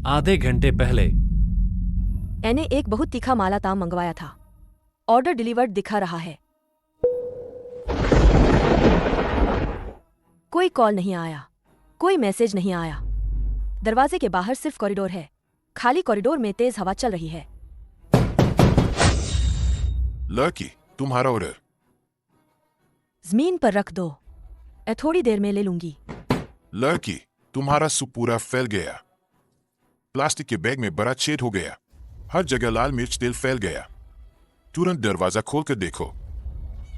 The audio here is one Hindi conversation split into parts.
आधे घंटे पहले। मैंने एक बहुत तीखा माला ताम मंगवाया था। ऑर्डर डिलीवर्ड दिखा रहा है। कोई कॉल नहीं आया, कोई मैसेज नहीं आया। दरवाजे के बाहर सिर्फ कॉरिडोर है। खाली कॉरिडोर में तेज हवा चल रही है। लकी, तुम्हारा ऑर्डर। जमीन पर रख दो, मैं थोड़ी देर में ले लूंगी। लकी, तुम्हारा सूप पूरा फैल गया। प्लास्टिक के बैग में बड़ा छेद हो गया। हर जगह लाल मिर्च तेल फैल गया। तुरंत दरवाजा खोल कर देखो।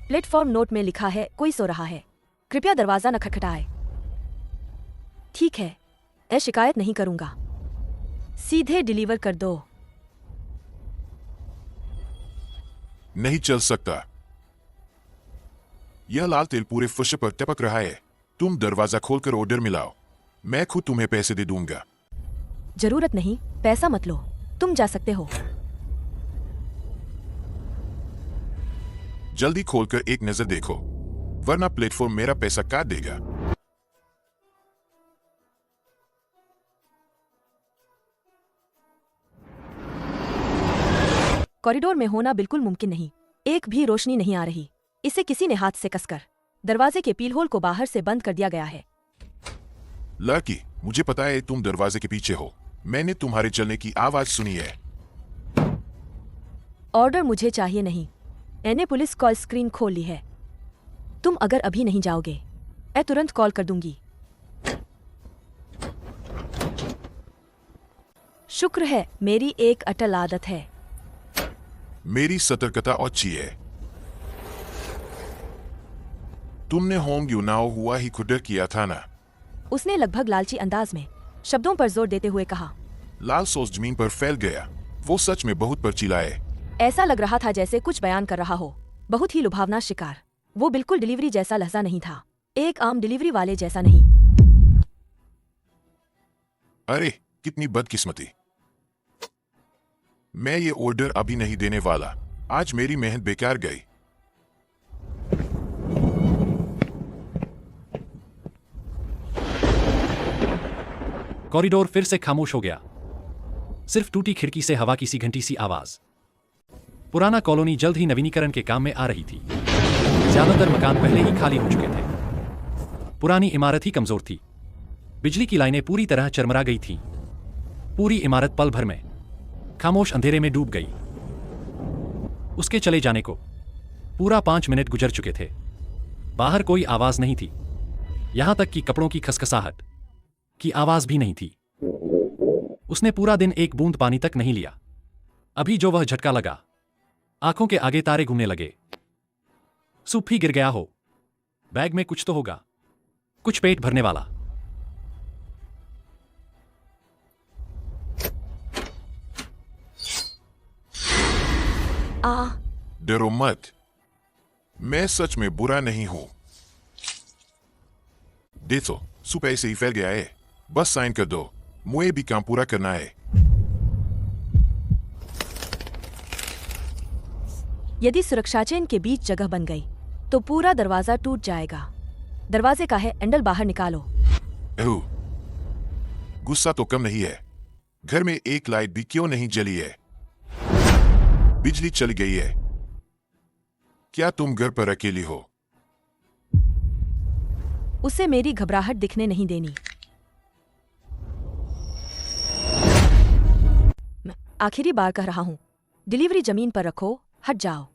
प्लेटफॉर्म नोट में लिखा है, कोई सो रहा है, कृपया दरवाजा न खटखटाए। ठीक है, मैं शिकायत नहीं करूंगा। सीधे डिलीवर कर दो। नहीं चल सकता। यह लाल तेल पूरे फर्श पर टपक रहा है। तुम दरवाजा खोलकर ऑर्डर मिलाओ, मैं खुद तुम्हें पैसे दे दूंगा। जरूरत नहीं, पैसा मत लो, तुम जा सकते हो। जल्दी खोलकर एक नजर देखो, वरना प्लेटफॉर्म मेरा पैसा काट देगा। कॉरिडोर में होना बिल्कुल मुमकिन नहीं। एक भी रोशनी नहीं आ रही। इसे किसी ने हाथ से कसकर दरवाजे के पीलहोल को बाहर से बंद कर दिया गया है। लकी, मुझे पता है तुम दरवाजे के पीछे हो। मैंने तुम्हारे चलने की आवाज सुनी है। ऑर्डर मुझे चाहिए नहीं। मैंने पुलिस कॉल स्क्रीन खोल ली है। तुम अगर अभी नहीं जाओगे, मैं तुरंत कॉल कर दूंगी। शुक्र है, मेरी एक अटल आदत है। मेरी सतर्कता अच्छी है। तुमने होम यूनाओ हुआ ही खुदर किया था ना? उसने लगभग लालची अंदाज में शब्दों पर जोर देते हुए कहा। लाल सॉस जमीन पर फैल गया। वो सच में बहुत पर चिल्लाए। ऐसा लग रहा था जैसे कुछ बयान कर रहा हो। बहुत ही लुभावना शिकार। वो बिल्कुल डिलीवरी जैसा लहजा नहीं था, एक आम डिलीवरी वाले जैसा नहीं। अरे कितनी बदकिस्मती। मैं ये ऑर्डर अभी नहीं देने वाला। आज मेरी मेहनत बेकार गई। कॉरिडोर फिर से खामोश हो गया। सिर्फ टूटी खिड़की से हवा की सी घंटी सी आवाज। पुराना कॉलोनी जल्द ही नवीनीकरण के काम में आ रही थी। ज्यादातर मकान पहले ही खाली हो चुके थे। पुरानी इमारत ही कमजोर थी। बिजली की लाइनें पूरी तरह चरमरा गई थीं। पूरी इमारत पल भर में खामोश अंधेरे में डूब गई। उसके चले जाने को पूरा 5 मिनट गुजर चुके थे। बाहर कोई आवाज नहीं थी, यहां तक कि कपड़ों की खसखसाहट की आवाज भी नहीं थी। उसने पूरा दिन एक बूंद पानी तक नहीं लिया। अभी जो वह झटका लगा, आंखों के आगे तारे घूमने लगे। सूप ही गिर गया हो। बैग में कुछ तो होगा, कुछ पेट भरने वाला। डरो मत, मैं सच में बुरा नहीं हूं। देखो, सूप ऐसे ही फैल गया है। बस साइन कर दो, मुझे भी काम पूरा करना है। यदि सुरक्षा चेन के बीच जगह बन गई तो पूरा दरवाजा टूट जाएगा। दरवाजे का है हैंडल बाहर निकालो। ओह, गुस्सा तो कम नहीं है। घर में एक लाइट भी क्यों नहीं जली है? बिजली चली गई है। क्या तुम घर पर अकेली हो? उसे मेरी घबराहट दिखने नहीं देनी। मैं आखिरी बार कह रहा हूं, डिलीवरी जमीन पर रखो, हट जाओ।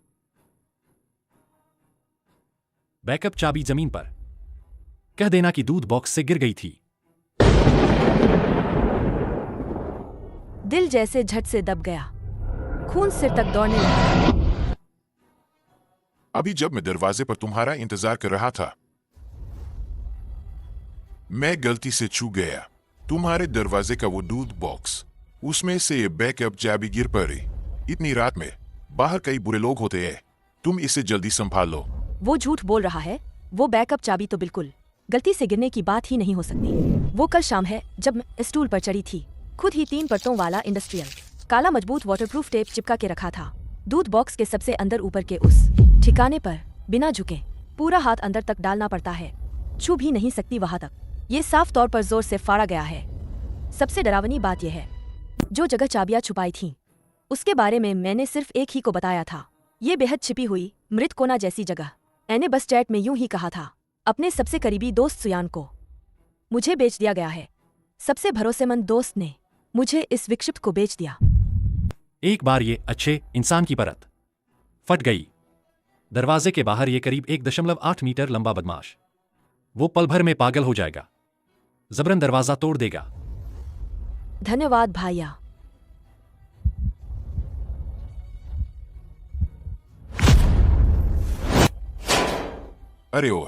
बैकअप चाबी जमीन पर। कह देना कि दूध बॉक्स से गिर गई थी। दिल जैसे झट से दब गया। खून सिर तक दौड़ने लगा। अभी जब मैं दरवाजे पर तुम्हारा इंतजार कर रहा था, मैं गलती से छू गया तुम्हारे दरवाजे का वो दूध बॉक्स। उसमें से ये बैकअप चाबी गिर पड़ी। इतनी रात में बाहर कई बुरे लोग होते हैं। तुम इसे जल्दी संभाल लो। वो झूठ बोल रहा है। वो बैकअप चाबी तो बिल्कुल गलती से गिरने की बात ही नहीं हो सकती। वो कल शाम है जब मैं स्टूल पर चढ़ी थी। खुद ही 3 परतों वाला इंडस्ट्रियल काला मजबूत वाटरप्रूफ टेप चिपका के रखा था। दूध बॉक्स के सबसे अंदर ऊपर के उस ठिकाने पर बिना झुके पूरा हाथ अंदर तक डालना पड़ता है। छू भी नहीं सकती वहां तक। ये साफ तौर पर जोर से फाड़ा गया है। सबसे डरावनी बात यह है जो जगह चाबियां छुपाई थीं उसके बारे में मैंने सिर्फ एक ही को बताया था। ये बेहद छिपी हुई मृत कोना जैसी जगह। मैंने बस चैट में यूं ही कहा था अपने सबसे करीबी दोस्त सुयान को। मुझे बेच दिया गया है। सबसे भरोसेमंद दोस्त ने मुझे इस विक्षिप्त को बेच दिया। एक बार ये अच्छे इंसान की परत फट गई। दरवाजे के बाहर ये करीब 1.8 मीटर लंबा बदमाश वो पल भर में पागल हो जाएगा, जबरन दरवाजा तोड़ देगा। धन्यवाद भाइया। अरे ओ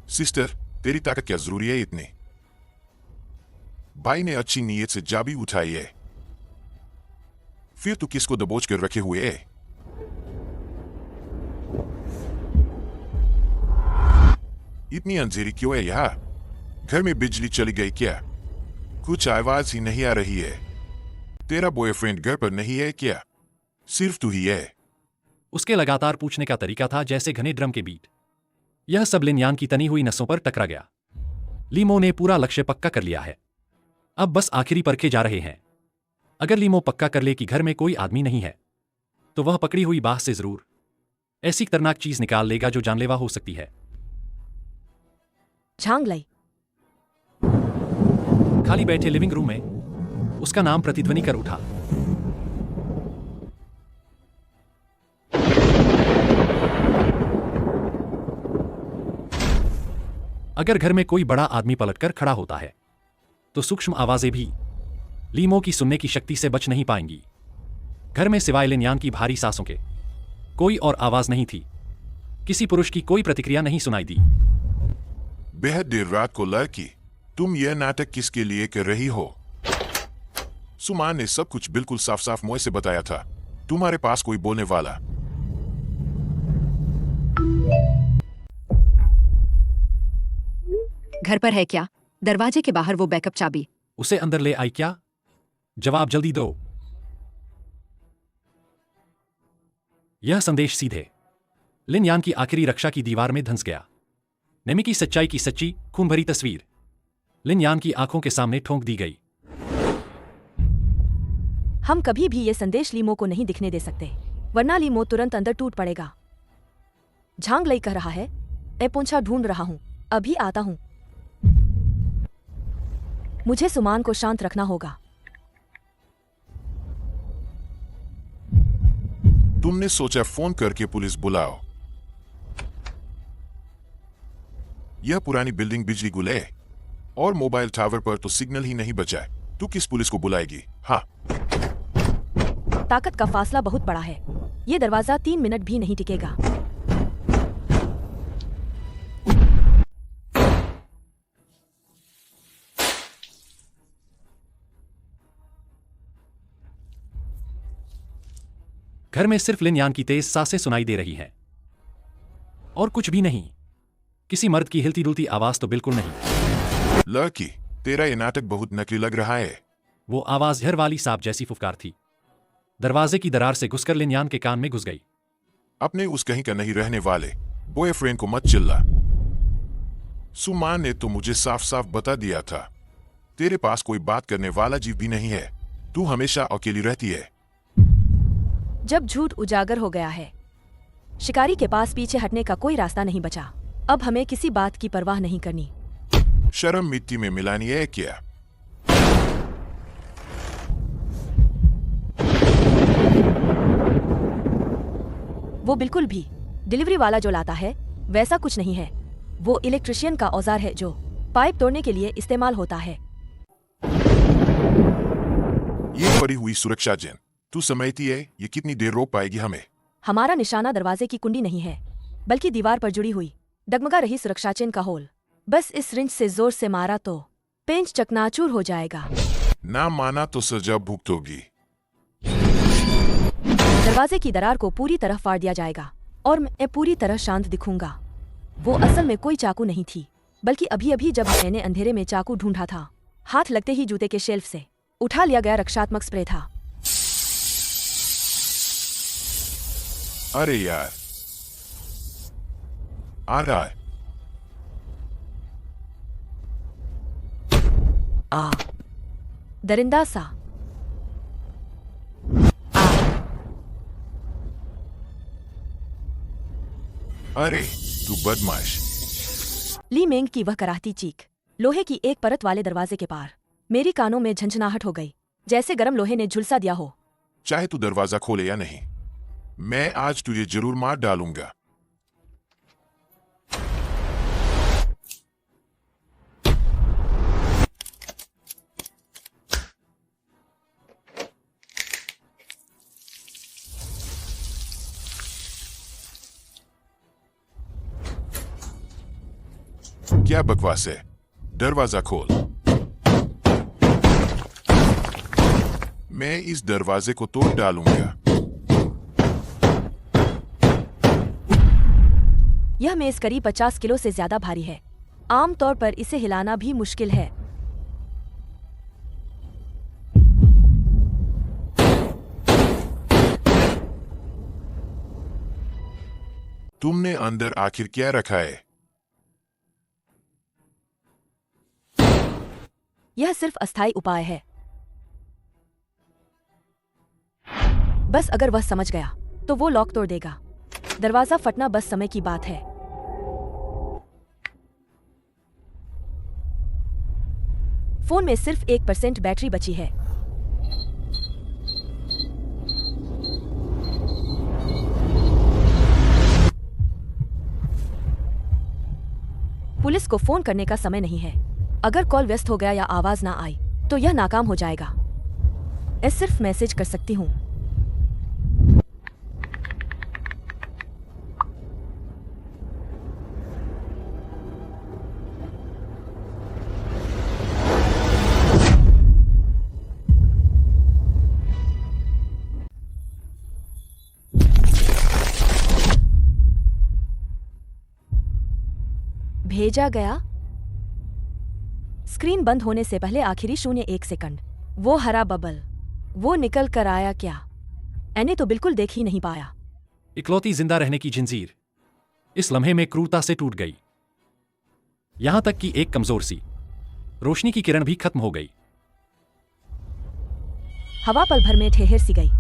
सिस्टर, तेरी ताकत क्या जरूरी है इतनी? भाई ने अच्छी नीयत से चाबी उठाई है, फिर तू किसको दबोच कर रखे हुए है? इतनी अंधेरी क्यों है यहाँ? घर में बिजली चली गई क्या? कुछ आवाज ही नहीं आ रही है। तेरा बॉयफ्रेंड घर पर नहीं है क्या? सिर्फ तू ही है? उसके लगातार पूछने का तरीका था जैसे घने ड्रम के बीट। यह सब लिन यान की तनी हुई नसों पर टकरा गया। लीमो ने पूरा लक्ष्य पक्का कर लिया है, अब बस आखिरी परखे जा रहे हैं। अगर लीमो पक्का कर ले कि घर में कोई आदमी नहीं है तो वह पकड़ी हुई बाह से जरूर ऐसी खतरनाक चीज निकाल लेगा जो जानलेवा हो सकती है। झांग लई। खाली बैठे लिविंग रूम में उसका नाम प्रतिध्वनि कर उठा। अगर घर में कोई बड़ा आदमी पलटकर खड़ा होता है तो सूक्ष्म आवाजें भी लीमो की सुनने की शक्ति से बच नहीं पाएंगी। घर में सिवाय लिन यान की भारी सांसों के कोई और आवाज नहीं थी। किसी पुरुष की कोई प्रतिक्रिया नहीं सुनाई दी। बेहद देर रात को लड़की, तुम यह नाटक किसके लिए कर रही हो? सुमान ने सब कुछ बिल्कुल साफ साफ मुझे से बताया था। तुम्हारे पास कोई बोलने वाला? घर पर है क्या? दरवाजे के बाहर वो बैकअप चाबी। उसे अंदर ले आई क्या? जवाब जल्दी दो। यह संदेश सीधे लिन यान की आखिरी रक्षा की दीवार में धंस गया। नेमी की सच्चाई की सच्ची खून भरी तस्वीर लिन यान की आंखों के सामने ठोंक दी गई। हम कभी भी ये संदेश लीमो को नहीं दिखने दे सकते, वरना लीमो तुरंत अंदर टूट पड़ेगा। झांग लई कह रहा है, मैं पोंछा ढूंढ रहा हूं, अभी आता हूं। मुझे सुमान को शांत रखना होगा। तुमने सोचा फोन करके पुलिस बुलाओ? यह पुरानी बिल्डिंग बिजली गुल है और मोबाइल टावर पर तो सिग्नल ही नहीं बचा। तू किस पुलिस को बुलाएगी? हाँ, ताकत का फासला बहुत बड़ा है। ये दरवाजा 3 मिनट भी नहीं टिकेगा। घर में सिर्फ लिन यान की तेज सांसें सुनाई दे रही हैं और कुछ भी नहीं। किसी मर्द की हिलती डुलती आवाज तो बिल्कुल नहीं। लड़की, तेरा ये नाटक बहुत नकली लग रहा है। वो आवाज हर वाली सांप जैसी फुफकार थी। दरवाजे की दरार से घुसकर लिन यान के कान में घुस गई। अपने उस कहीं का नहीं रहने वाले बॉयफ्रेंड को मत चिल्ला। सुमान ने तो मुझे साफ साफ बता दिया था, तेरे पास कोई बात करने वाला जीव भी नहीं है। तू हमेशा अकेली रहती है। जब झूठ उजागर हो गया है, शिकारी के पास पीछे हटने का कोई रास्ता नहीं बचा। अब हमें किसी बात की परवाह नहीं करनी। शर्म मिट्टी में मिलानी है क्या? वो बिल्कुल भी डिलीवरी वाला जो लाता है वैसा कुछ नहीं है। वो इलेक्ट्रिशियन का औजार है जो पाइप तोड़ने के लिए इस्तेमाल होता है। ये पड़ी हुई सुरक्षा जैन तू समझती है ये कितनी देर रोक पाएगी हमें? हमारा निशाना दरवाजे की कुंडी नहीं है, बल्कि दीवार पर जुड़ी हुई डगमगा रही सुरक्षा चेन का होल। बस इस रिंच से जोर से मारा तो पेंच चकनाचूर हो जाएगा। ना माना तो सजा भुगतोगी। दरवाजे की दरार को पूरी तरह फाड़ दिया जाएगा और मैं पूरी तरह शांत दिखूंगा। वो असल में कोई चाकू नहीं थी, बल्कि अभी अभी जब मैंने अंधेरे में चाकू ढूंढा था, हाथ लगते ही जूते के शेल्फ से उठा लिया गया रक्षात्मक स्प्रे था। अरे यार, आ रहा है। दरिंदा सा अरे तू बदमाश। ली मेंग की वह कराहती चीख लोहे की एक परत वाले दरवाजे के पार मेरी कानों में झंझनाहट हो गई, जैसे गर्म लोहे ने झुलसा दिया हो। चाहे तू दरवाजा खोले या नहीं, मैं आज तुझे जरूर मार डालूंगा। क्या बकवास है? दरवाजा खोल। मैं इस दरवाजे को तोड़ डालूंगा। यह मेज करीब 50 किलो से ज्यादा भारी है। आमतौर पर इसे हिलाना भी मुश्किल है। तुमने अंदर आखिर क्या रखा है? यह सिर्फ अस्थायी उपाय है। बस अगर वह समझ गया तो वो लॉक तोड़ देगा। दरवाजा फटना बस समय की बात है। फोन में सिर्फ 1% बैटरी बची है। पुलिस को फोन करने का समय नहीं है। अगर कॉल व्यस्त हो गया या आवाज ना आई तो यह नाकाम हो जाएगा। मैं सिर्फ मैसेज कर सकती हूँ। भेजा गया। स्क्रीन बंद होने से पहले आखिरी 0.1 सेकंड। वो हरा बबल, वो निकल कर आया क्या? मैंने तो बिल्कुल देख ही नहीं पाया। इकलौती जिंदा रहने की जंजीर इस लम्हे में क्रूरता से टूट गई। यहां तक कि एक कमजोर सी रोशनी की किरण भी खत्म हो गई। हवा पल भर में ठहर सी गई।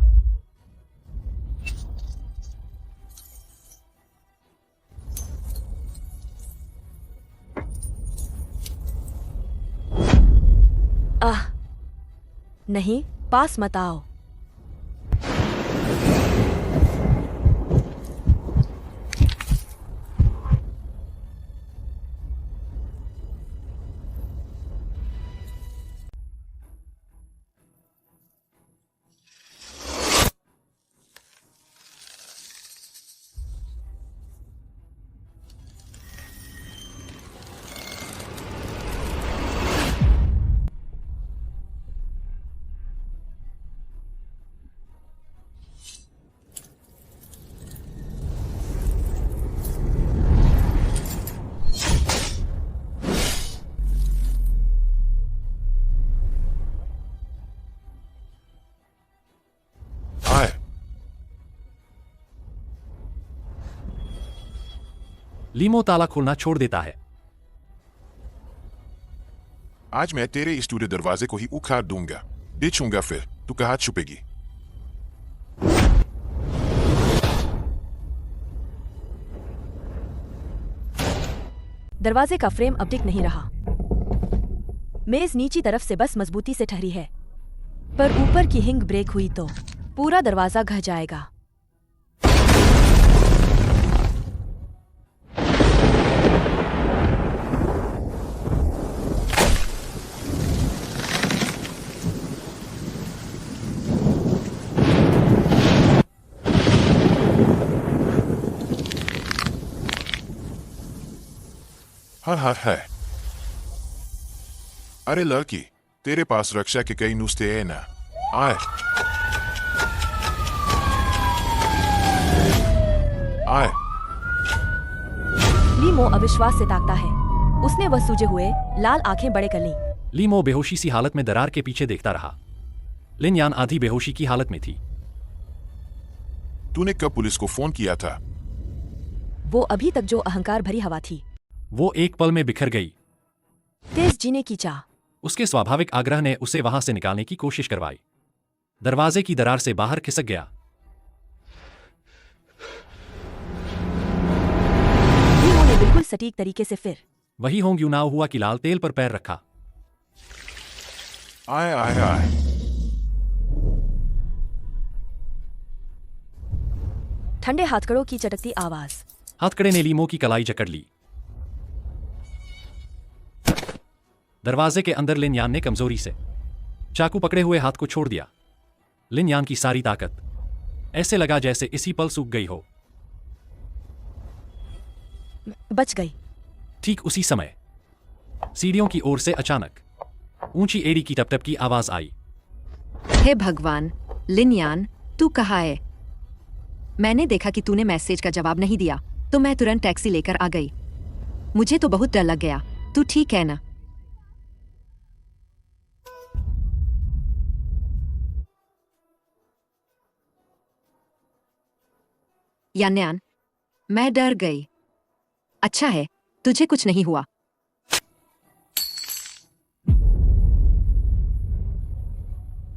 आह नहीं, पास मत आओ। लीमो ताला खोलना छोड़ देता है। आज मैं तेरे इस टूटे दरवाजे को ही उखाड़ दूंगा, बेचूंगा, फिर तू कहाँ छुपेगी? दरवाजे का फ्रेम अब टिक नहीं रहा। मेज नीची तरफ से बस मजबूती से ठहरी है, पर ऊपर की हिंग ब्रेक हुई तो पूरा दरवाजा घह जाएगा। हाँ है। अरे लड़की, तेरे पास रक्षा के कई नुस्खे हैं ना? आए आए। लीमो अविश्वास से ताकता है। उसने वह सूजे हुए लाल आंखें बड़े कर लीं। लीमो बेहोशी सी हालत में दरार के पीछे देखता रहा। लिन यान आधी बेहोशी की हालत में थी। तूने कब पुलिस को फोन किया था? वो अभी तक जो अहंकार भरी हवा थी, वो एक पल में बिखर गई। तेज जीने की चाह, उसके स्वाभाविक आग्रह ने उसे वहां से निकालने की कोशिश करवाई। दरवाजे की दरार से बाहर खिसक गया। सटीक तरीके से फिर वही होंग यूनाव हुआ कि लाल तेल पर पैर रखा। आय आय आय। ठंडे हाथकड़ों की चटकती आवाज। हथकड़े ने लीमो की कलाई जकड़ ली। दरवाजे के अंदर लिन यान ने कमजोरी से चाकू पकड़े हुए हाथ को छोड़ दिया। लिन यान की सारी ताकत ऐसे लगा जैसे इसी पल सूख गई हो। बच गई। ठीक उसी समय सीढ़ियों की ओर से अचानक ऊंची एड़ी की टप-टप की आवाज आई। हे भगवान, लिनयान, तू कहाँ है? मैंने देखा कि तूने मैसेज का जवाब नहीं दिया, तो मैं तुरंत टैक्सी लेकर आ गई। मुझे तो बहुत डर लग गया। तू ठीक है ना? यान्यान, मैं डर गई। अच्छा है, तुझे कुछ नहीं हुआ।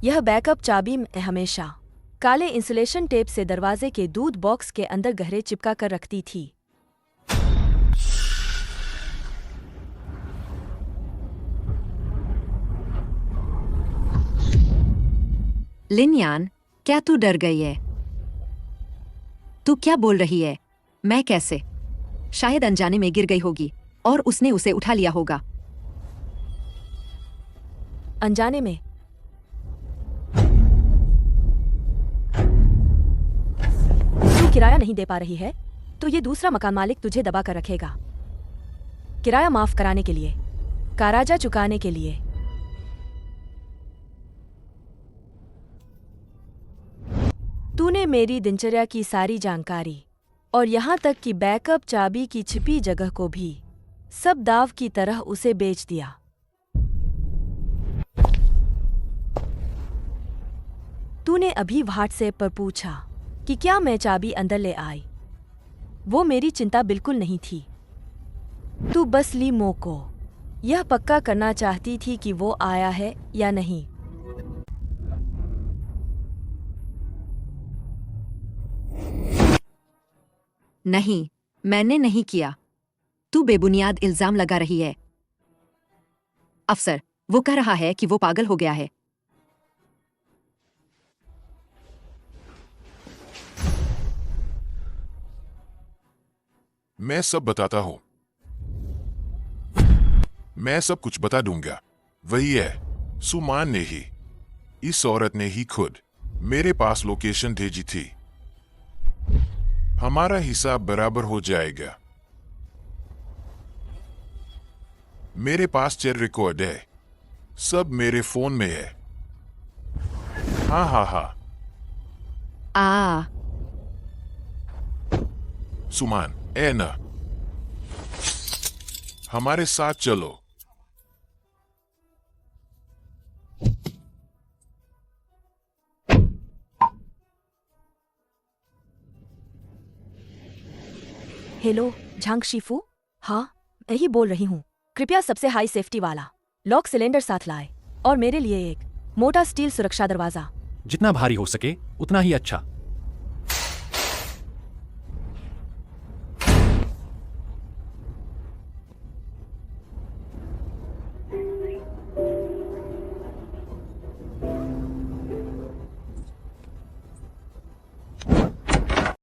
यह बैकअप चाबी मैं हमेशा काले इंसुलेशन टेप से दरवाजे के दूध बॉक्स के अंदर गहरे चिपका कर रखती थी। लिनयान, क्या तू डर गई है? तू क्या बोल रही है? मैं कैसे? शायद अनजाने में गिर गई होगी और उसने उसे उठा लिया होगा। अनजाने में? तू किराया नहीं दे पा रही है तो ये दूसरा मकान मालिक तुझे दबा कर रखेगा। किराया माफ कराने के लिए, काराजा चुकाने के लिए। तूने मेरी दिनचर्या की सारी जानकारी और यहाँ तक कि बैकअप चाबी की छिपी जगह को भी सब दाव की तरह उसे बेच दिया। तूने अभी व्हाट्सएप पर पूछा कि क्या मैं चाबी अंदर ले आई। वो मेरी चिंता बिल्कुल नहीं थी। तू बस लीमो को यह पक्का करना चाहती थी कि वो आया है या नहीं। नहीं, मैंने नहीं किया। तू बेबुनियाद इल्जाम लगा रही है। अफसर, वो कह रहा है कि वो पागल हो गया है। मैं सब बताता हूं। मैं सब कुछ बता दूंगा। वही है, सुमान ने ही, इस औरत ने ही खुद मेरे पास लोकेशन भेजी थी। हमारा हिसाब बराबर हो जाएगा। मेरे पास चेक रिकॉर्ड है, सब मेरे फोन में है। हाँ हाँ हाँ। सुमान, ए ना, हमारे साथ चलो। Hello Zhang Shifu. हाँ, मैं ही बोल रही हूँ। कृपया सबसे हाई सेफ्टी वाला लॉक सिलेंडर साथ लाए और मेरे लिए एक मोटा स्टील सुरक्षा दरवाजा। जितना भारी हो सके उतना ही अच्छा।